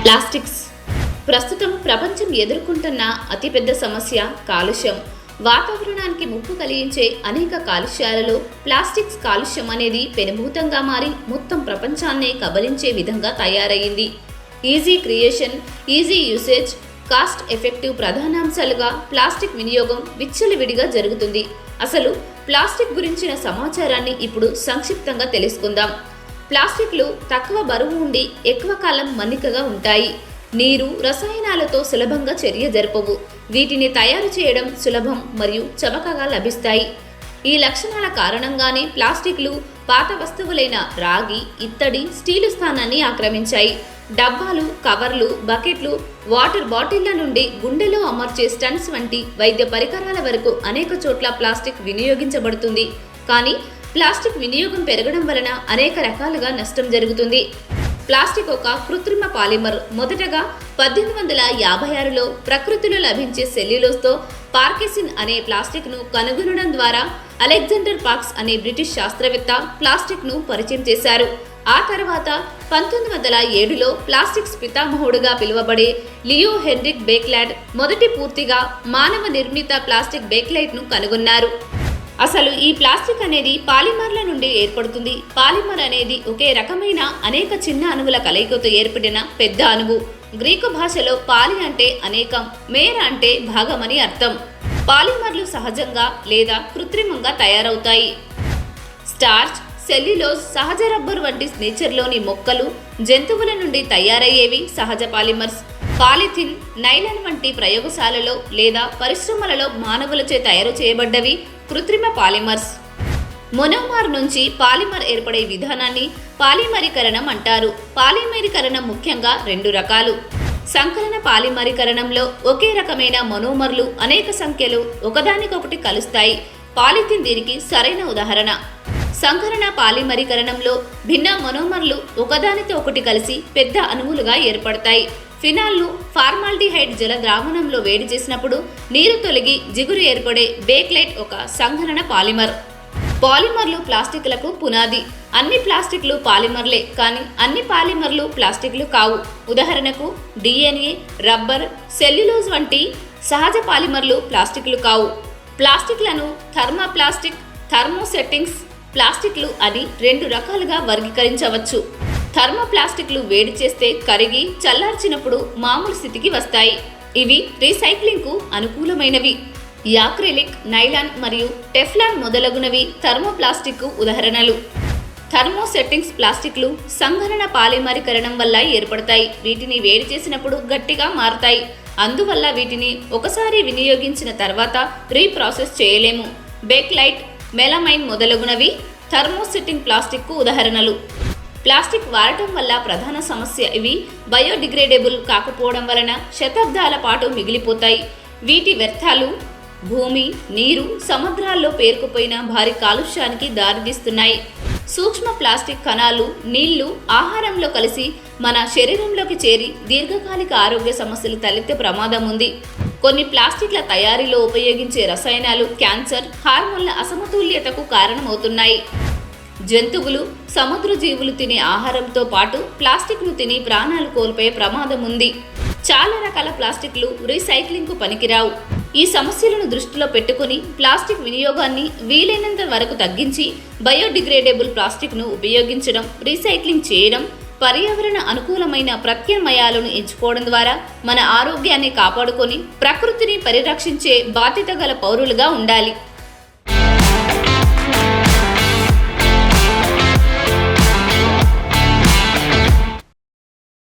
Plastics ప్రస్తుతం ప్రపంచం ఎదుర్కొంటున్న అతిపెద్ద సమస్య కాలుష్యం. వాతావరణానికి ముప్పు కలిగించే అనేక కాలుష్యాలలో ప్లాస్టిక్స్ కాలుష్యం అనేది పెనుభూతంగా మారి మొత్తం ప్రపంచాన్నే కబలించే విధంగా తయారయ్యింది. Easy creation, easy usage, cost effective ప్రధానాంశాలుగా ప్లాస్టిక్ వినియోగం విచ్చలవిడిగా జరుగుతుంది. అసలు ప్లాస్టిక్ గురించిన సమాచారాన్ని ఇప్పుడు సంక్షిప్తంగా తెలుసుకుందాం. ప్లాస్టిక్లు తక్కువ బరువు ఉండి ఎక్కువ కాలం మన్నికగా ఉంటాయి. నీరు, రసాయనాలతో సులభంగా చర్య జరపవు. వీటిని తయారు చేయడం సులభం మరియు చవకగా లభిస్తాయి. ఈ లక్షణాల కారణంగానే ప్లాస్టిక్లు పాత వస్తువులైన రాగి, ఇత్తడి, స్టీలు స్థానాన్ని ఆక్రమించాయి. డబ్బాలు, కవర్లు, బకెట్లు, వాటర్ బాటిళ్ల నుండి గుండెలో అమర్చే స్టంట్స్ వంటి వైద్య పరికరాల వరకు అనేక చోట్ల ప్లాస్టిక్ వినియోగించబడుతుంది. కానీ ప్లాస్టిక్ వినియోగం పెరగడం వలన అనేక రకాలుగా నష్టం జరుగుతుంది. ప్లాస్టిక్ ఒక కృత్రిమ పాలిమర్. మొదటగా 1856లో ప్రకృతిలో లభించే సెల్యులోస్తో పార్కెసిన్ అనే ప్లాస్టిక్ను కనుగొనడం ద్వారా అలెగ్జాండర్ పాక్స్ అనే బ్రిటిష్ శాస్త్రవేత్త ప్లాస్టిక్ను పరిచయం చేశారు. ఆ తర్వాత 1907లో ప్లాస్టిక్స్ పితామహుడుగా పిలువబడే లియో హెన్రిక్ బేక్లాండ్ మొదటి పూర్తిగా మానవ నిర్మిత ప్లాస్టిక్ బేక్లైట్ను కనుగొన్నారు. అసలు ఈ ప్లాస్టిక్ అనేది పాలిమర్ల నుండి ఏర్పడుతుంది. పాలిమర్ అనేది ఒకే రకమైన అనేక చిన్న అణువుల కలయికతో ఏర్పడిన పెద్ద అణువు. గ్రీకు భాషలో పాలి అంటే అనేకం, మేర అంటే భాగమని అర్థం. పాలిమర్లు సహజంగా లేదా కృత్రిమంగా తయారవుతాయి. స్టార్చ్, సెల్యులోజ్, సహజ రబ్బరు వంటి నేచర్లోని మొక్కలు, జంతువుల నుండి తయారయ్యేవి సహజ పాలిమర్స్. పాలిథిన్, నైలాన్ వంటి ప్రయోగశాలలో లేదా పరిశ్రమలలో మానవులచే తయారు చేయబడ్డవి కృత్రిమ పాలిమర్స్. మొనోమర్ నుంచి పాలిమర్ ఏర్పడే విధానాన్ని పాలిమరీకరణం అంటారు. పాలిమరీకరణం ముఖ్యంగా రెండు రకాలు. సంకలన పాలిమరీకరణంలో ఒకే రకమైన మొనోమర్లు అనేక సంఖ్యలో ఒకదానికొకటి కలుస్తాయి. పాలిథిన్ దీనికి సరైన ఉదాహరణ. సంకలన పాలిమరీకరణంలో భిన్న మొనోమర్లు ఒకదానితో ఒకటి కలిసి పెద్ద అణువులుగా ఏర్పడతాయి. ఫినాల్ను ఫార్మాల్డిహైడ్ జల ద్రావణంలో వేడి చేసినప్పుడు నీరు తొలగి జిగురు ఏర్పడే బేక్లైట్ ఒక సంకలన పాలిమర్. పాలిమర్లు ప్లాస్టిక్లకు పునాది. అన్ని ప్లాస్టిక్లు పాలిమర్లే, కానీ అన్ని పాలిమర్లు ప్లాస్టిక్లు కావు. ఉదాహరణకు DNA, రబ్బర్, సెల్యులోజ్ వంటి సహజ పాలిమర్లు ప్లాస్టిక్లు కావు. ప్లాస్టిక్లను థర్మోప్లాస్టిక్, థర్మోసెట్టింగ్స్ ప్లాస్టిక్లు అని రెండు రకాలుగా వర్గీకరించవచ్చు. థర్మోప్లాస్టిక్లు వేడి చేస్తే కరిగి చల్లార్చినప్పుడు మామూలు స్థితికి వస్తాయి. ఇవి రీసైక్లింగ్కు అనుకూలమైనవి. యాక్రిలిక్, నైలాన్ మరియు టెఫ్లాన్ మొదలగునవి థర్మోప్లాస్టిక్కు ఉదాహరణలు. థర్మోసెట్టింగ్స్ ప్లాస్టిక్లు సంఘనన పాలిమరీకరణం వల్ల ఏర్పడతాయి. వీటిని వేడి చేసినప్పుడు గట్టిగా మారతాయి. అందువల్ల వీటిని ఒకసారి వినియోగించిన తర్వాత రీప్రాసెస్ చేయలేము. బేక్లైట్, మెలమైన్ మొదలగునవి థర్మోసెట్టింగ్ ప్లాస్టిక్కు ఉదాహరణలు. ప్లాస్టిక్ వాడటం వల్ల ప్రధాన సమస్య ఇవి బయోడిగ్రేడబుల్ కాకపోవడం వలన శతాబ్దాల పాటు మిగిలిపోతాయి. వీటి వ్యర్థాలు భూమి, నీరు, సముద్రాల్లో పేరుకుపోయిన భారీ కాలుష్యానికి దారితీస్తున్నాయి. సూక్ష్మ ప్లాస్టిక్ కణాలు నీళ్లు, ఆహారంలో కలిసి మన శరీరంలోకి చేరి దీర్ఘకాలిక ఆరోగ్య సమస్యలు తలెత్తే ప్రమాదం ఉంది. కొన్ని ప్లాస్టిక్ల తయారీలో ఉపయోగించే రసాయనాలు క్యాన్సర్, హార్మోన్ల అసమతుల్యతకు కారణమవుతున్నాయి. జంతువులు, సముద్ర జీవులు తినే ఆహారంతో పాటు ప్లాస్టిక్ను తిని ప్రాణాలు కోల్పోయే ప్రమాదం ఉంది. చాలా రకాల ప్లాస్టిక్లు రీసైక్లింగ్కు పనికిరావు. ఈ సమస్యలను దృష్టిలో పెట్టుకుని ప్లాస్టిక్ వినియోగాన్ని వీలైనంత వరకు తగ్గించి బయోడిగ్రేడబుల్ ప్లాస్టిక్ను ఉపయోగించడం, రీసైక్లింగ్ చేయడం, పర్యావరణ అనుకూలమైన ప్రత్యామ్నాయాలను ఎంచుకోవడం ద్వారా మన ఆరోగ్యాన్ని కాపాడుకొని ప్రకృతిని పరిరక్షించే బాధ్యత గల పౌరులుగా ఉండాలి.